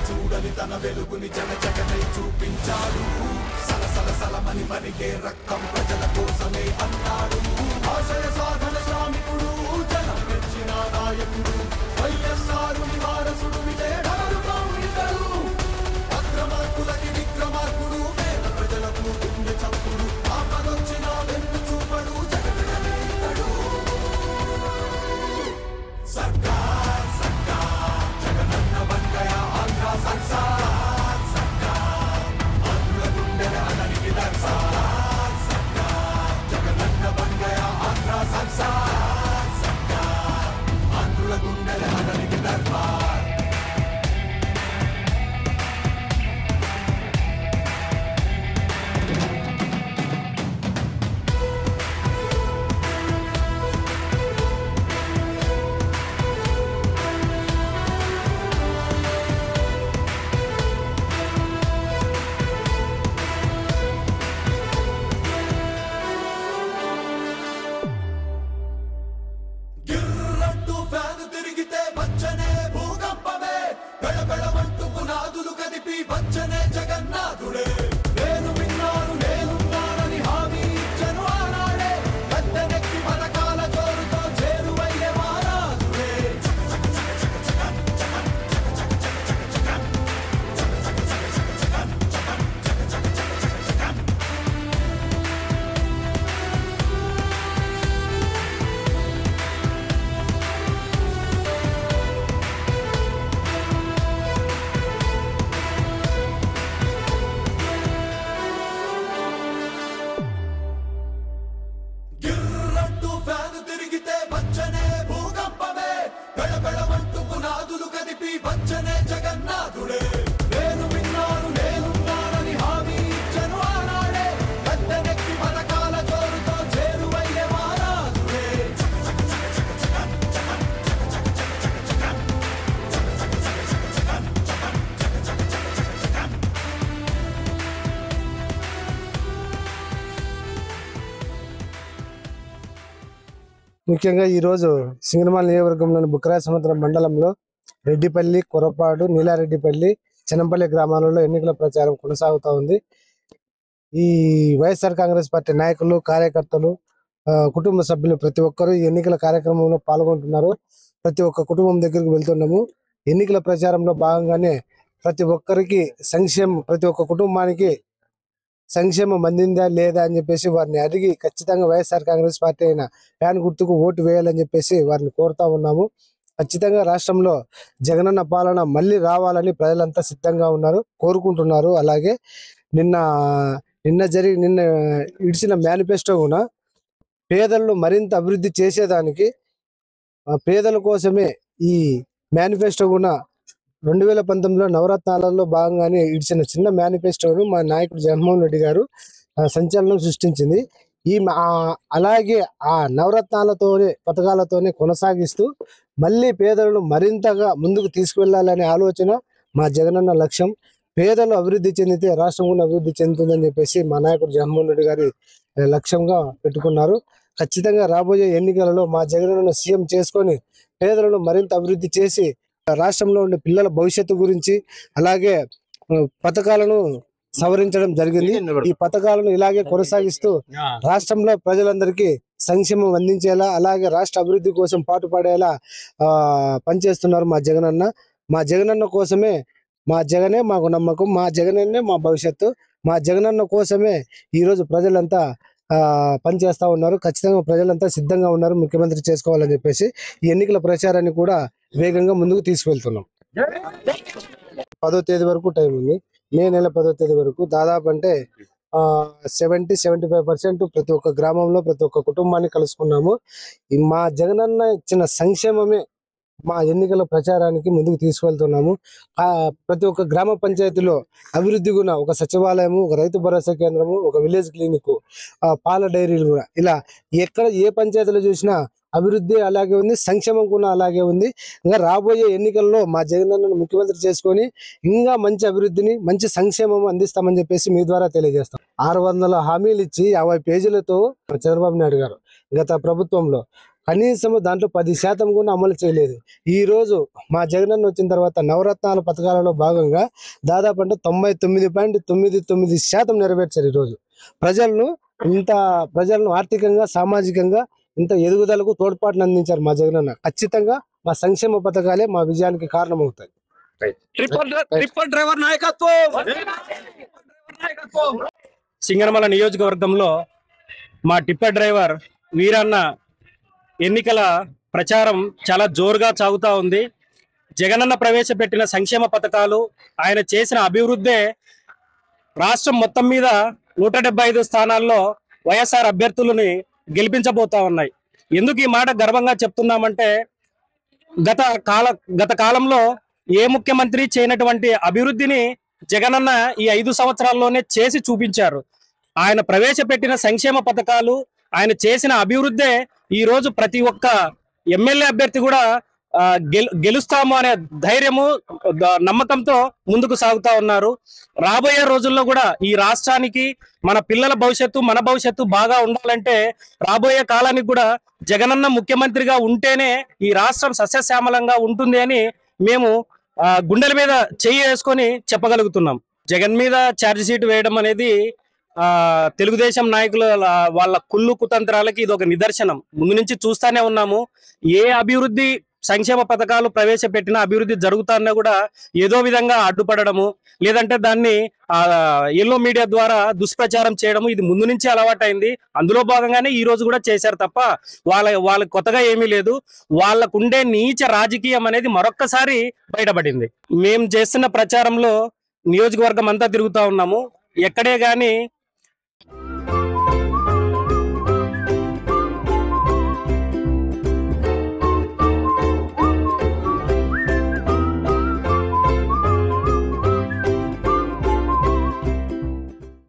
చూడని తన వెలుగుని జగనై చూపించాడు. సలసల సలమని మరిగే రక్తం ప్రజల కోసమే అన్నాడు. ఆశయ సాధన శ్రామికుడు, జనం మెచ్చిన నాయకుడు, వైఎస్ఆరుని వారసుడు, విజయడాలుగా ఇతడు. అక్రమార్కులకి విక్రమార్కుడు, పేద ప్రజలకు గుండె చప్పుడు, ఆపదొచ్చిన వెన్ను చూపడు, జగననే ఇతడు. సర్కార్ సర్కార్ జగనన్న బండయా ఆంధ్ర సర్కార్ సర్కార్ ఆంధ్రుల గుండెల అతనికి దర్శార్ సర్కార్ జగనన్న బండయా ఆంధ్ర సర్కార్ సర్కార్ ఆంధ్రుల గుండెల అతనికి దర్బార్. ముఖ్యంగా ఈరోజు సింగనమల నియోజకవర్గంలోని బుక్కరాజసముద్రం మండలంలో రెడ్డిపల్లి, కొరపాడు, నీలారెడ్డిపల్లి, చెనంపల్లి గ్రామాలలో ఎన్నికల ప్రచారం కొనసాగుతూ ఉంది. ఈ వైఎస్ఆర్ కాంగ్రెస్ పార్టీ నాయకులు, కార్యకర్తలు, కుటుంబ సభ్యులు ప్రతి ఒక్కరూ ఈ ఎన్నికల కార్యక్రమంలో పాల్గొంటున్నారు. ప్రతి ఒక్క కుటుంబం దగ్గరికి వెళ్తున్నాము. ఎన్నికల ప్రచారంలో భాగంగానే ప్రతి ఒక్కరికి ప్రతి ఒక్క కుటుంబానికి సంక్షేమం అందిందా లేదా అని చెప్పేసి వారిని అడిగి ఖచ్చితంగా వైఎస్ఆర్ కాంగ్రెస్ పార్టీ అయిన ఫ్యాన్ గుర్తుకు ఓటు వేయాలని చెప్పేసి వారిని కోరుతా ఉన్నాము. ఖచ్చితంగా రాష్ట్రంలో జగనన్న పాలన మళ్ళీ రావాలని ప్రజలంతా సిద్ధంగా ఉన్నారు, కోరుకుంటున్నారు. అలాగే నిన్న ఇడిచిన మేనిఫెస్టో కూడా పేదలను మరింత అభివృద్ధి చేసేదానికి, పేదల కోసమే ఈ మేనిఫెస్టో కూడా 2019లో నవరత్నాలలో భాగంగానే ఇచ్చిన చిన్న మేనిఫెస్టోను మా నాయకుడు జగన్మోహన్ రెడ్డి గారు సంచలనం సృష్టించింది. అలాగే ఆ నవరత్నాలతోనే, పథకాలతోనే కొనసాగిస్తూ మళ్ళీ పేదలను మరింతగా ముందుకు తీసుకువెళ్లాలనే ఆలోచన మా జగనన్న లక్ష్యం. పేదలు అభివృద్ధి చెందితే రాష్ట్రం కూడా అభివృద్ధి చెందుతుందని చెప్పేసి మా నాయకుడు జగన్మోహన్ రెడ్డి గారి లక్ష్యంగా పెట్టుకున్నారు. ఖచ్చితంగా రాబోయే ఎన్నికలలో మా జగనన్న సీఎం చేసుకొని పేదలను మరింత అభివృద్ధి చేసి రాష్ట్రంలో ఉండే పిల్లల భవిష్యత్తు గురించి, అలాగే పథకాలను సవరించడం జరిగింది. ఈ పథకాలను ఇలాగే కొనసాగిస్తూ రాష్ట్రంలో ప్రజలందరికీ సంక్షేమం అందించేలా, అలాగే రాష్ట్ర అభివృద్ధి కోసం పాటుపడేలా పనిచేస్తున్నారు మా జగనన్న. మా జగనన్న కోసమే, మా జగనే మాకు నమ్మకం, మా జగనన్నే మా భవిష్యత్తు, మా జగనన్న కోసమే ఈరోజు ప్రజలంతా పనిచేస్తా ఉన్నారు. ఖచ్చితంగా ప్రజలంతా సిద్ధంగా ఉన్నారు ముఖ్యమంత్రి చేసుకోవాలని చెప్పేసి ఈ ఎన్నికల ప్రచారాన్ని కూడా వేగంగా ముందుకు తీసుకువెళ్తున్నాం. 10వ తేదీ వరకు టైం ఉంది. మే నెల 10వ తేదీ వరకు దాదాపు అంటే 70-75% ప్రతి ఒక్క గ్రామంలో ప్రతి ఒక్క కుటుంబాన్ని కలుసుకున్నాము. మా జగనన్న ఇచ్చిన సంక్షేమమే మా ఎన్నికల ప్రచారానికి ముందుకు తీసుకెళ్తున్నాము. ప్రతి ఒక్క గ్రామ పంచాయతీలో అభివృద్ధి కూడా ఒక సచివాలయము, ఒక రైతు భరోసా కేంద్రము, ఒక విలేజ్ క్లినిక్, పాల డైరీలు కూడా ఇలా ఎక్కడ ఏ పంచాయతీలో చూసినా అభివృద్ధి అలాగే ఉంది, సంక్షేమం కూడా అలాగే ఉంది. ఇంకా రాబోయే ఎన్నికల్లో మా జగనన్నను ముఖ్యమంత్రి చేసుకొని ఇంకా మంచి అభివృద్ధిని, మంచి సంక్షేమం అందిస్తామని చెప్పేసి మీ ద్వారా తెలియజేస్తాం. 600 హామీలు ఇచ్చి 50 పేజీలతో చంద్రబాబు నాయుడు గారు గత ప్రభుత్వంలో కనీసం దాంట్లో 10% కూడా అమలు చేయలేదు. ఈ రోజు మా జగనన్న వచ్చిన తర్వాత నవరత్నాల పథకాలలో భాగంగా దాదాపు అంటే 99.99% నెరవేర్చారు. ఈరోజు ప్రజలను ఆర్థికంగా, సామాజికంగా ఇంత ఎదుగుదలకు తోడ్పాటును అందించారు మా జగనన్న. ఖచ్చితంగా మా సంక్షేమ పథకాలే మా విజయానికి కారణమవుతాయి. ట్రిప్పర్ డ్రైవర్ నాయకత్వం. సింగనమల నియోజకవర్గంలో మా టిప్పర్ డ్రైవర్ వీరన్న ఎన్నికల ప్రచారం చాలా జోరుగా సాగుతా ఉంది. జగనన్న ప్రవేశపెట్టిన సంక్షేమ పథకాలు, ఆయన చేసిన అభివృద్ధే రాష్ట్రం మొత్తం మీద 175 స్థానాల్లో వైఎస్ఆర్ అభ్యర్థులని గెలిపించబోతా ఉన్నాయి. ఎందుకు ఈ మాట గర్వంగా చెప్తున్నామంటే గత కాలంలో ఏ ముఖ్యమంత్రి చేయనటువంటి అభివృద్ధిని జగనన్న ఈ 5 సంవత్సరాల్లోనే చేసి చూపించారు. ఆయన ప్రవేశపెట్టిన సంక్షేమ పథకాలు, ఆయన చేసిన అభివృద్ధే ఈ రోజు ప్రతి ఒక్క ఎమ్మెల్యే అభ్యర్థి కూడా గెలుస్తాము అనే ధైర్యము, నమ్మకంతో ముందుకు సాగుతా ఉన్నారు. రాబోయే రోజుల్లో కూడా ఈ రాష్ట్రానికి, మన పిల్లల భవిష్యత్తు, మన భవిష్యత్తు బాగా ఉండాలంటే రాబోయే కాలానికి కూడా జగనన్న ముఖ్యమంత్రిగా ఉంటేనే ఈ రాష్ట్రం సస్యశ్యామలంగా ఉంటుంది అని మేము గుండెల మీద చెయ్యి వేసుకొని చెప్పగలుగుతున్నాం. జగన్ మీద ఛార్జ్ షీట్ వేయడం అనేది తెలుగుదేశం నాయకుల వాళ్ళ కుళ్ళు కుతంత్రాలకి ఇది ఒక నిదర్శనం. ముందు నుంచి చూస్తానే ఉన్నాము. ఏ అభివృద్ధి సంక్షేమ పథకాలు ప్రవేశపెట్టిన అభివృద్ధి జరుగుతాన్నా కూడా ఏదో విధంగా అడ్డుపడము, లేదంటే దాన్ని ఎల్లో మీడియా ద్వారా దుష్ప్రచారం చేయడము, ఇది ముందు నుంచి అలవాటైంది. అందులో భాగంగానే ఈ రోజు కూడా చేశారు తప్ప వాళ్ళకి కొత్తగా ఏమీ లేదు. వాళ్ళకుండే నీచ రాజకీయం అనేది మరొక్కసారి బయటపడింది. మేము చేస్తున్న ప్రచారంలో నియోజకవర్గం అంతా తిరుగుతా ఉన్నాము. ఎక్కడే గాని